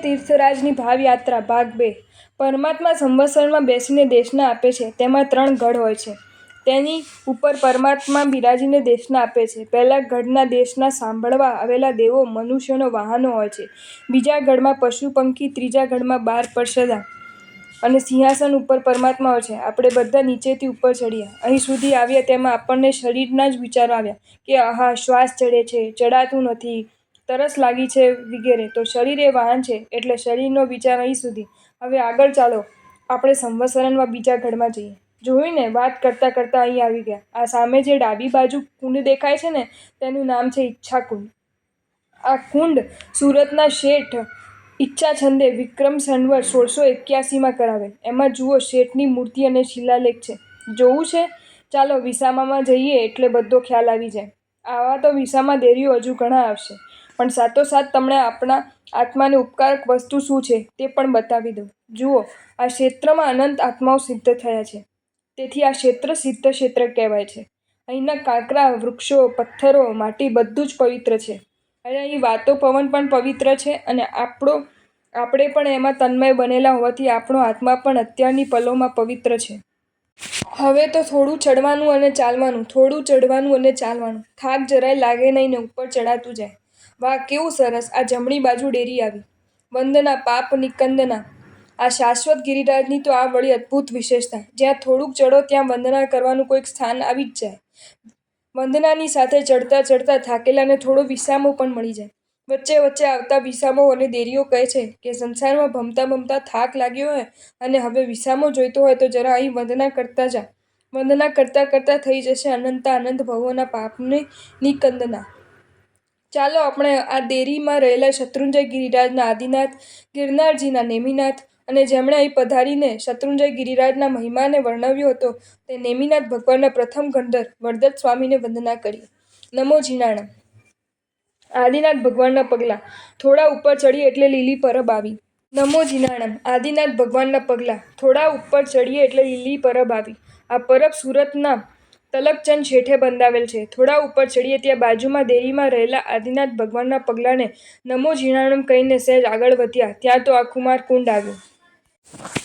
તીર્થરાજની ભાવયાત્રા ભાગ 2 પરમાત્મા સંવત્સરમાં બેસીને દેશના આપે છે. તેમાં 3 ગઢ હોય છે. તેની ઉપર પરમાત્મા બિરાજીને દેશના આપે છે. પહેલા ગઢના દેશના સાંભળવા આવેલા દેવો મનુષ્યોનો વાહનો હોય છે. બીજા ગઢમાં પશુ પંખી, ત્રીજા ગઢમાં 12 પરસદા અને સિંહાસન ઉપર પરમાત્મા હોય છે. આપણે બધા નીચેથી ઉપર ચડ્યા. અહીં સુધી આવ્યા તેમાં આપણને શરીરના જ વિચારો આવ્યા કે આહા, શ્વાસ ચડે છે, ચડાતું નથી, તરસ લાગી છે વગેરે. તો શરીર એ વાહન છે એટલે શરીરનો વિચાર અહીં સુધી. હવે આગળ ચાલો આપણે સંવત્સરમાં બીજા ગઢમાં જઈએ. જોયું ને, વાત કરતાં કરતાં અહીં આવી ગયા. આ સામે જે ડાબી બાજુ કુંડ દેખાય છે ને, તેનું નામ છે ઈચ્છાકુંડ. આ કુંડ સુરતના શેઠ ઈચ્છાચંદે વિક્રમ સંવત 1681માં કરાવેલ. એમાં જુઓ, શેઠની મૂર્તિ અને શિલાલેખ છે. જોવું છે? ચાલો વિસામામાં જઈએ એટલે બધો ખ્યાલ આવી જાય. આવા તો વિસામા દેરીઓ હજુ ઘણા આવશે, પણ સાથોસાથ તમને આપણા આત્માને ઉપકારક વસ્તુ શું છે તે પણ બતાવી દઉં. જુઓ, આ ક્ષેત્રમાં અનંત આત્માઓ સિદ્ધ થયા છે. તેથી આ ક્ષેત્ર સિદ્ધ ક્ષેત્ર કહેવાય છે. અહીંના કાંકરા, વૃક્ષો, પથ્થરો, માટી બધું જ પવિત્ર છે. અને અહીં વાતો પવન પણ પવિત્ર છે અને આપણે પણ એમાં તન્મય બનેલા હોવાથી આપણો આત્મા પણ અત્યારની પલોમાં પવિત્ર છે. હવે તો થોડું ચડવાનું અને ચાલવાનું, થોડું ચડવાનું અને ચાલવાનું. થાક જરાય લાગે નહીં ને ઉપર ચડાતું જાય. વાહ, કેવું સરસ! આ જમણી બાજુ ડેરી આવી. વંદના પાપ નિકંદના. આ શાશ્વત ગિરિરાજની તો આ વળી અદ્ભુત વિશેષતા. જ્યાં થોડુંક ચડો ત્યાં વંદના કરવાનું કોઈક સ્થાન આવી જ જાય. વંદનાની સાથે ચડતા ચડતા થાકેલાને થોડો વિસામો પણ મળી જાય. વચ્ચે વચ્ચે આવતા વિસામો અને દેરીઓ કહે છે કે સંસારમાં ભમતા ભમતા થાક લાગ્યો હોય અને હવે વિસામો જોઈતો હોય તો જરા અહીં વંદના કરતા જા. વંદના કરતાં કરતાં થઈ જશે અનંતાનંત ભવોના પાપની નિકંદના. ચાલો આપણે આ દેરીમાં રહેલા શત્રુંજય ગિરિરાજના આદિનાથ, ગિરનારજીના નેમિનાથ અને જેમણે અહીં પધારીને શત્રુંજય ગિરિરાજના મહિમાને વર્ણવ્યો હતો તે નેમિનાથ ભગવાનના પ્રથમ ગણધર વરદત્ત સ્વામીને વંદના કરીએ. નમો જીનાણમ. આદિનાથ ભગવાનના પગલાં. થોડા ઉપર ચડીએ એટલે લીલી પરબ આવી. નમો જીનાણમ. આદિનાથ ભગવાનના પગલાં. થોડા ઉપર ચડીએ એટલે લીલી પરબ આવી. આ પરબ સુરતના તલકચંદ શેઠે બંધાવેલ છે. થોડા ઉપર ચડીએ ત્યાં બાજુમાં દેરીમાં રહેલા આદિનાથ ભગવાનના પગલાંને નમો જીનાણમ કહીને સહેજ આગળ વધ્યા ત્યાં તો આ કુમારકુંડ આવ્યો.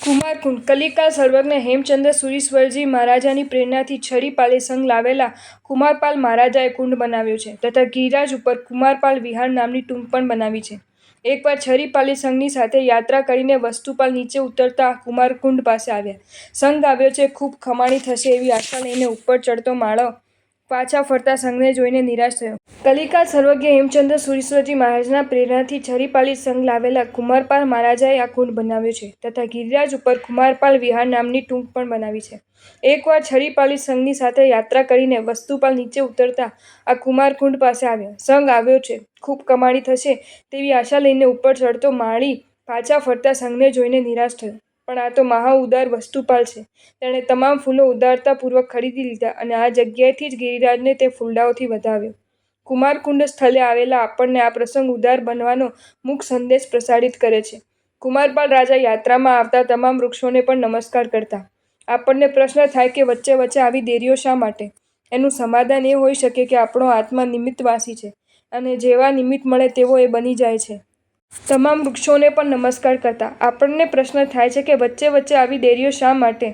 કુમારકુંડ. કલિકાલ સર્વજ્ઞ હેમચંદ્ર સુરીશ્વરજી મહારાજાની પ્રેરણાથી છરીપાલી સંઘ લાવેલા કુમારપાલ મહારાજાએ કુંડ બનાવ્યો છે તથા ગિરિરાજ ઉપર કુમારપાલ વિહાર નામની ટૂંક પણ બનાવી છે. એકવાર છરીપાલી સંઘની સાથે યાત્રા કરીને વસ્તુપાલ નીચે ઉતરતા આ કુમારકુંડ પાસે આવ્યા. સંઘ આવ્યો છે, ખૂબ ખમાણી થશે એવી આશા લઈને ઉપર ચડતો માળો પાછા ફરતા સંઘને જોઈને નિરાશ થયો. કલિકાલ સર્વજ્ઞ હેમચંદ્ર સુરીશ્વરજી મહારાજના પ્રેરણાથી છરીપાલી સંઘ લાવેલા કુમારપાલ મહારાજાએ આ કુંડ બનાવ્યો છે તથા ગિરિરાજ ઉપર કુમારપાલ વિહાર નામની ટૂંક પણ બનાવી છે. એકવાર છરીપાલી સંઘની સાથે યાત્રા કરીને વસ્તુપાલ નીચે ઉતરતા આ કુમારકુંડ પાસે આવ્યા. સંઘ આવ્યો છે, ખૂબ કમાણી થશે તેવી આશા લઈને ઉપર ચડતો માળી પાછા ફરતા સંઘને જોઈને નિરાશ થયો. પણ આ તો મહા ઉદાર વસ્તુપાલ છે. તેણે તમામ ફૂલો ઉદારતાપૂર્વક ખરીદી લીધા અને આ જગ્યાએથી જ ગિરિરાજને તે ફૂલડાઓથી વધાવ્યો. કુમારકુંડ સ્થળે આવેલા આપણને આ પ્રસંગ ઉદાર બનવાનો મુખ સંદેશ પ્રસારિત કરે છે. કુમારપાલ રાજા યાત્રામાં આવતા તમામ વૃક્ષોને પણ નમસ્કાર કરતા. આપણને પ્રશ્ન થાય કે વચ્ચે વચ્ચે આવી દેરીઓ શા માટે? એનું સમાધાન એ હોઈ શકે કે આપણો આત્મા નિમિત્તવાસી છે અને જેવા નિમિત્ત મળે તેવો એ બની જાય છે. તમામ વૃક્ષોને પણ નમસ્કાર કરતા. આપણને પ્રશ્ન થાય છે કે વચ્ચે વચ્ચે આવી દેરીઓ શા માટે?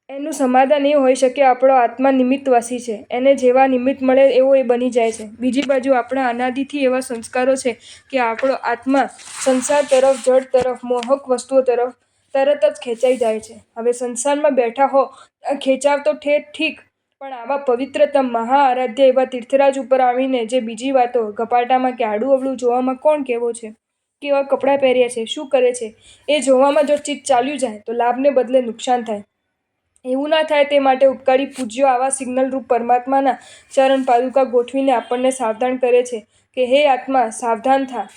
એનું સમાધાન એ હોઈ શકે આપણો આત્મા નિમિત્તવાસી છે. એને જેવા નિમિત્ત મળે એવો એ બની જાય છે. બીજી બાજુ આપણા અનાદિથી એવા સંસ્કારો છે કે આપણો આત્મા સંસાર તરફ, જડ તરફ, મોહક વસ્તુઓ તરફ તરત જ ખેંચાઈ જાય છે. હવે સંસારમાં બેઠા હો ખેંચાવ તો ઠીક, પણ આવા પવિત્રતમ મહા આરાધ્ય એવા તીર્થરાજ ઉપર આવીને જે બીજી વાતો, ગપાટામાં કે આડું અવળું જોવામાં કોણ કેવો છે, કેવા કપડાં પહેર્યા છે, શું કરે છે, એ જોવામાં જો ચિત્ત ચાલ્યું જાય તો લાભને બદલે નુકસાન થાય. એવું ના થાય તે માટે ઉપકારી પૂજ્યો આવા સિગ્નલ રૂપ પરમાત્માના ચરણ પાદુકા ગોઠવીને આપણને સાવધાન કરે છે કે હે આત્મા, સાવધાન થા.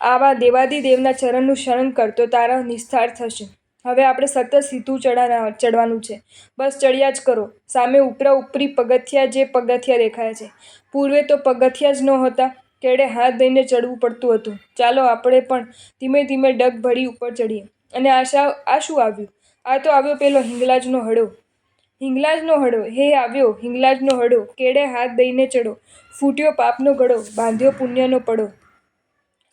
આવા દેવાદિદેવના ચરણનું શરણ કર તો તારા નિસ્તાર થશે. હવે આપણે સતત સીધું ચડવાનું છે. બસ ચડ્યા જ કરો. સામે ઉપરા ઉપરી પગથિયાં જે પગથિયાં દેખાય છે. પૂર્વે તો પગથિયાં જ નહોતા, કેડે હાથ દઈને ચડવું પડતું હતું. ચાલો આપણે પણ ધીમે ધીમે ડગ ભરી ઉપર ચડીએ. અને આ શું આવ્યું? આ તો આવ્યો પેલો હિંગલાજનો હડો. હિંગલાજનો હડો. હે આવ્યો હિંગલાજનો હડો. કેડે હાથ દઈને ચડો. ફૂટ્યો પાપનો ઘડો, બાંધ્યો પુણ્યનો પડો.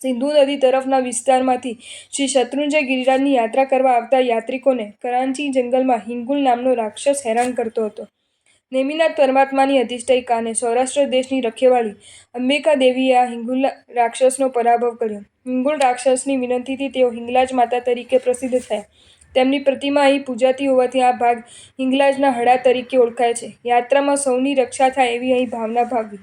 સિંધુ નદી તરફના વિસ્તારમાંથી શ્રી શત્રુંજય ગિરિરાજની યાત્રા કરવા આવતા યાત્રિકોને કરાંચી જંગલમાં હિંગુલ નામનો રાક્ષસ હેરાન કરતો હતો. નેમિનાથ પરમાત્માની અધિષ્ઠિકા અને સૌરાષ્ટ્ર દેશની રખેવાળી અંબિકા દેવીએ આ હિંગુલ રાક્ષસનો પરાભવ કર્યો. હિંગુલ રાક્ષસની વિનંતીથી તેઓ હિંગલાજ માતા તરીકે પ્રસિદ્ધ થયા. તેમની પ્રતિમા અહીં પૂજાતી હોવાથી આ ભાગ હિંગલાજના હડા તરીકે ઓળખાય છે. યાત્રામાં સૌની રક્ષા થાય એવી અહીં ભાવના ભાવી.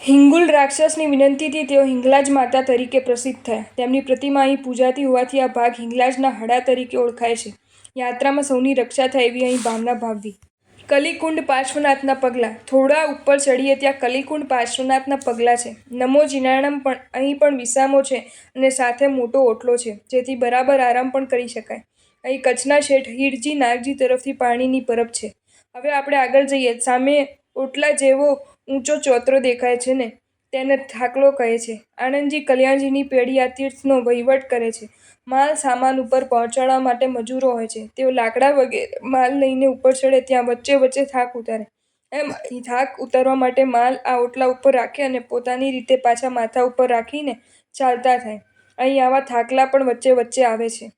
હિંગુલ રાક્ષસની વિનંતીથી તેઓ હિંગલાજ માતા તરીકે પ્રસિદ્ધ થયા. તેમની પ્રતિમા અહીં પૂજાતી હોવાથી આ ભાગ હિંગલાજના હડા તરીકે ઓળખાય છે. યાત્રામાં સૌની રક્ષા થાય એવી અહીં ભાવના ભાવવી. કલિકુંડ પાર્શ્વનાથના પગલાં. થોડા ઉપર ચડીએ ત્યાં કલિકુંડ પાર્શ્વનાથના પગલાં છે. નમો જીનાણમ પણ અહીં પણ વિસામો છે અને સાથે મોટો ઓટલો છે, જેથી બરાબર આરામ પણ કરી શકાય. અહીં કચ્છના શેઠ હીરજી નાગજી તરફથી પાણીની પરબ છે. હવે આપણે આગળ જઈએ. સામે ઓટલા જેવો ઊંચો ચોતરો દેખાય છે ને, તેને થાકલો કહે છે. આનંદજી કલ્યાણજીની પેઢી આ તીર્થનો વહીવટ કરે છે. માલ સામાન ઉપર પહોંચાડવા માટે મજૂરો હોય છે. તેઓ લાકડા વગેરે માલ લઈને ઉપર ચડે ત્યાં વચ્ચે વચ્ચે થાક ઉતારે. એમ અહીં થાક ઉતારવા માટે માલ આ ઓટલા ઉપર રાખે અને પોતાની રીતે પાછા માથા ઉપર રાખીને ચાલતા થાય. અહીં આવા થાકલા પણ વચ્ચે વચ્ચે આવે છે.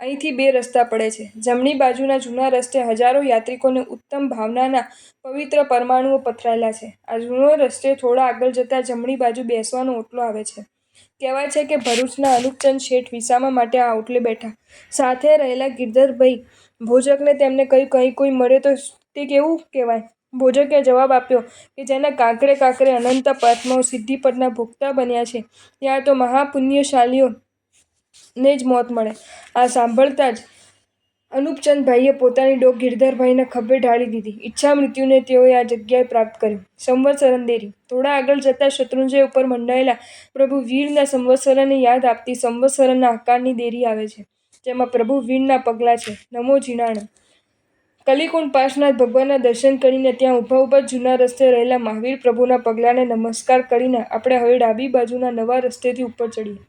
અહીંથી બે રસ્તા પડે છે. જમણી બાજુના જૂના રસ્તે હજારો યાત્રિકોને ઉત્તમ ભાવનાના પવિત્ર પરમાણુઓ પથરાયેલા છે. આ જૂનો રસ્તે થોડા આગળ જતાં જમણી બાજુ બેસવાનો ઓટલો આવે છે. કહેવાય છે કે ભરૂચના અનુપચંદ શેઠ વિસામા માટે આ ઓટલે બેઠા. સાથે રહેલા ગિરધરભાઈ ભોજકને તેમને કહ્યું, કંઈ કોઈ મળે તો તે કેવું કહેવાય? ભોજકે જવાબ આપ્યો કે જેના કાંકરે કાંકરે અનંત આત્માઓ સિદ્ધિપદના ભોગતા બન્યા છે, ત્યાં તો મહાપુણ્યશાળીઓને જ મોત મળે. આ સાંભળતા જ અનુપચંદભાઈએ પોતાની ડોક ગિરધરભાઈના ખભે ઢાળી દીધી. ઈચ્છા મૃત્યુને તેઓએ આ જગ્યાએ પ્રાપ્ત કર્યું. સંવત્સરન દેરી. થોડા આગળ જતાં શત્રુંજય ઉપર મંડાયેલા પ્રભુ વીરના સંવત્સરને યાદ આપતી સંવત્સરના આકારની દેરી આવે છે, જેમાં પ્રભુ વીરના પગલાં છે. નમો જીનાણમ. કલિકુંડ પાર્શ્વનાથ ભગવાનના દર્શન કરીને ત્યાં ઊભા ઊભા જૂના રસ્તે રહેલા મહાવીર પ્રભુના પગલાંને નમસ્કાર કરીને આપણે હવે ડાબી બાજુના નવા રસ્તેથી ઉપર ચડીએ.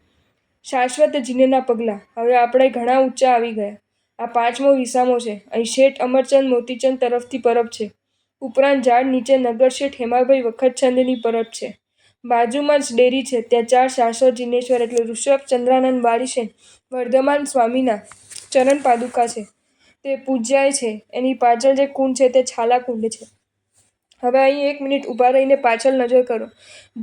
શાશ્વત જીનેના પગલાં. હવે આપણે ઘણા ઊંચા આવી ગયા. આ 5મો વિસામો છે. અહીં શેઠ અમરચંદ મોતીચંદ તરફથી પરબ છે. ઉપરાંત ઝાડ નીચે નગર શેઠ હેમાભાઈ વખતચંદની પરબ છે. બાજુમાં જ ડેરી છે. ત્યાં 4 શાશ્વત જીનેશ્વર એટલે ઋષભ ચંદ્રાનંદ વાલીશેન વર્ધમાન સ્વામીના ચરણ પાદુકા છે. તે પૂજ્યાય છે. એની પાછળ જે કુંડ છે તે છાલા કુંડ છે. હવે અહીં 1 મિનિટ ઊભા રહીને પાછળ નજર કરો.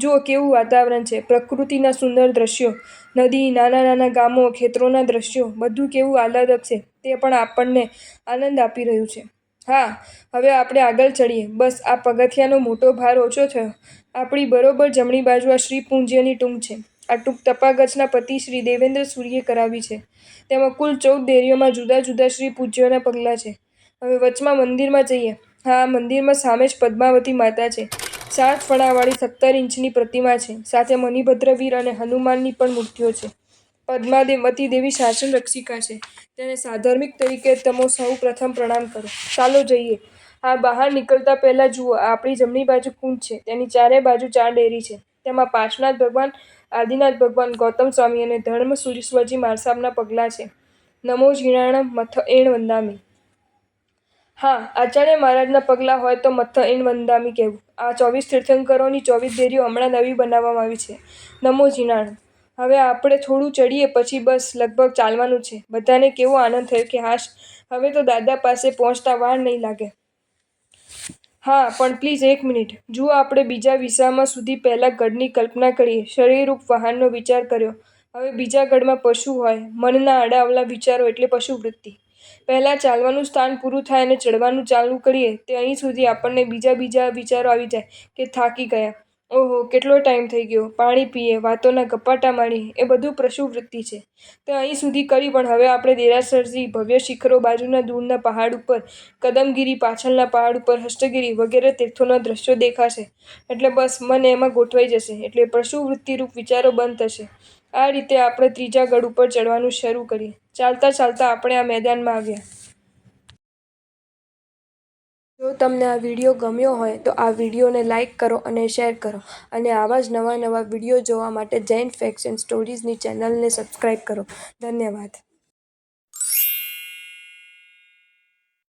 જુઓ કેવું વાતાવરણ છે. પ્રકૃતિના સુંદર દ્રશ્યો, નદી, નાના નાના ગામો, ખેતરોના દ્રશ્યો, બધું કેવું આહલાદક છે. તે પણ આપણને આનંદ આપી રહ્યું છે. હા, હવે આપણે આગળ ચડીએ. બસ આ પગથિયાનો મોટો ભાર ઓછો થયો. આપણી બરોબર જમણી બાજુ આ શ્રી પૂજ્યની ટૂંક છે. આ ટૂંક તપાગચના પતિ શ્રી દેવેન્દ્ર સૂરીએ કરાવી છે. તેમાં કુલ 14 દેરીઓમાં જુદા જુદા શ્રી પૂજ્યોના પગલાં છે. હવે વચમાં મંદિરમાં જઈએ. હા, મંદિરમાં સામે જ પદ્માવતી માતા છે. 7 ફણાવાળી 17 ઇંચની પ્રતિમા છે. સાથે મણિભદ્રવીર અને હનુમાનની પણ મૂર્તિઓ છે. પદ્માવતી દેવી શાસન રક્ષિકા છે. તેને સાધર્મિક તરીકે તમો સૌ પ્રથમ પ્રણામ કરો. ચાલો જઈએ. હા, બહાર નીકળતા પહેલા જુઓ, આ આપણી જમણી બાજુ કુંડ છે. તેની ચારે બાજુ 4 ડેરી છે. તેમાં પાર્શ્વનાથ ભગવાન, આદિનાથ ભગવાન, ગૌતમ સ્વામી અને ધર્મ સુરીશ્વરજી મારસાબના પગલાં છે. નમો જીણાણમ મથ એણ વંદામી. હા, આચાર્ય મહારાજના પગલાં હોય તો મથ્થ એણ વંદામી કહેવું. આ 24 તીર્થંકરોની 24 દેરીઓ હમણાં નવી બનાવવામાં આવી છે. નમો જીણાણમ. હવે આપણે થોડું ચડીએ પછી બસ લગભગ ચાલવાનું છે. બધાને કેવો આનંદ થયો કે હાશ, હવે તો દાદા પાસે પહોંચતા વાર નહીં લાગે. હા, પણ પ્લીઝ 1 મિનિટ. જુઓ, આપણે બીજા વિસામા સુધી પહેલાં ગઢની કલ્પના કરીએ. શરીરરૂપ વાહનનો વિચાર કર્યો. હવે બીજા ગઢમાં પશુ હોય. મનના આડાઅવળા વિચારો એટલે પશુવૃત્તિ. પહેલાં ચાલવાનું સ્થાન પૂરું થાય અને ચડવાનું ચાલુ કરીએ તે અહીં સુધી આપણને બીજા વિચારો આવી જાય કે થાકી ગયા, ઓહો કેટલો ટાઈમ થઈ ગયો, પાણી પીએ, વાતોના ગપાટા મારીએ, એ બધું પશુવૃત્તિ છે. તે અહીં સુધી કરી પણ હવે આપણે દેરાસરજી, ભવ્ય શિખરો, બાજુના દૂરના પહાડ ઉપર કદમગીરી, પાછળના પહાડ ઉપર હસ્તગીરી વગેરે તીર્થોના દ્રશ્યો દેખાશે એટલે બસ મન એમાં ગોઠવાઈ જશે. એટલે પશુવૃત્તિરૂપ વિચારો બંધ થશે. આ રીતે આપણે ત્રીજા ગઢ ઉપર ચડવાનું શરૂ કરીએ. ચાલતા ચાલતા આપણે આ મેદાનમાં આવ્યા. જો તમને આ વિડીયો ગમ્યો હોય તો આ વિડીયોને લાઇક કરો અને શેર કરો અને આવા જ નવા વિડીયો જોવા માટે જૈન ફેક્ટ્સ એન્ડ સ્ટોરીઝની ચેનલને સબસ્ક્રાઈબ કરો. ધન્યવાદ.